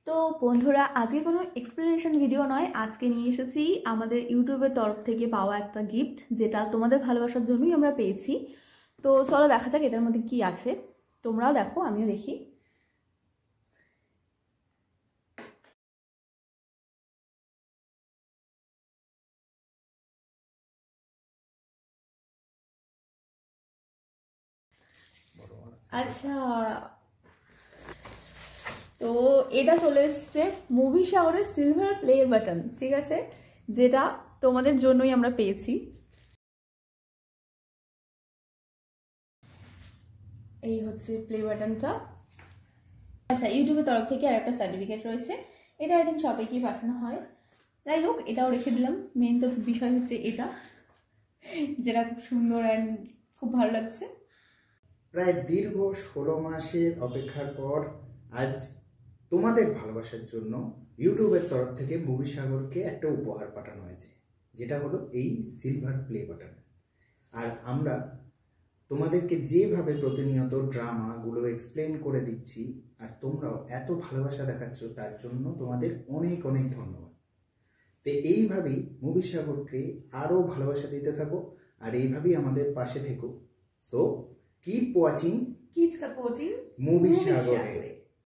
তো বন্ধুরা, আজকে কোনো এক্সপ্লেনেশন ভিডিও নয়, আজকে নিয়ে এসেছি আমাদের ইউটিউবের তরফ থেকে পাওয়া একটা গিফট, যেটা তোমাদের ভালোবাসার জন্যই আমরা পেয়েছি। তো চলো দেখা যাক এটার মধ্যে কি আছে। তোমরাও দেখো, আমিও দেখি। আচ্ছা, তো এটা চলে এসছে মুভি শাওয়ারের সিলভার প্লে বাটন, ঠিক আছে, যেটা তোমাদের জন্যই আমরা পেয়েছি। এই হচ্ছে প্লে বাটনটা। আচ্ছা, ইউটিউবের তরফ থেকে আর একটা সার্টিফিকেট রয়েছে, এটা আই থিঙ্ক শপে গিয়ে পাঠানো হয়। যাই হোক, এটাও রেখে দিলাম। মেন তো বিষয় হচ্ছে এটা, যেটা খুব সুন্দর অ্যান্ড খুব ভালো লাগছে। প্রায় দীর্ঘ 16 মাসের অপেক্ষার পর আজ তোমাদের ভালোবাসার জন্য ইউটিউবের তরফ থেকে মুভি সাগরকে একটা উপহার পাঠানো হয়েছে, যেটা হলো এই সিলভার প্লে বাটন। আর আমরা তোমাদেরকে যেভাবে প্রতিনিয়ত ড্রামাগুলো এক্সপ্লেন করে দিচ্ছি আর তোমরাও এত ভালোবাসা দেখাচ্ছ, তার জন্য তোমাদের অনেক অনেক ধন্যবাদ। তো এইভাবেই মুভি সাগরকে আরও ভালোবাসা দিতে থাকো আর এইভাবেই আমাদের পাশে থেকো। So keep watching, keep supporting movie সাগরে।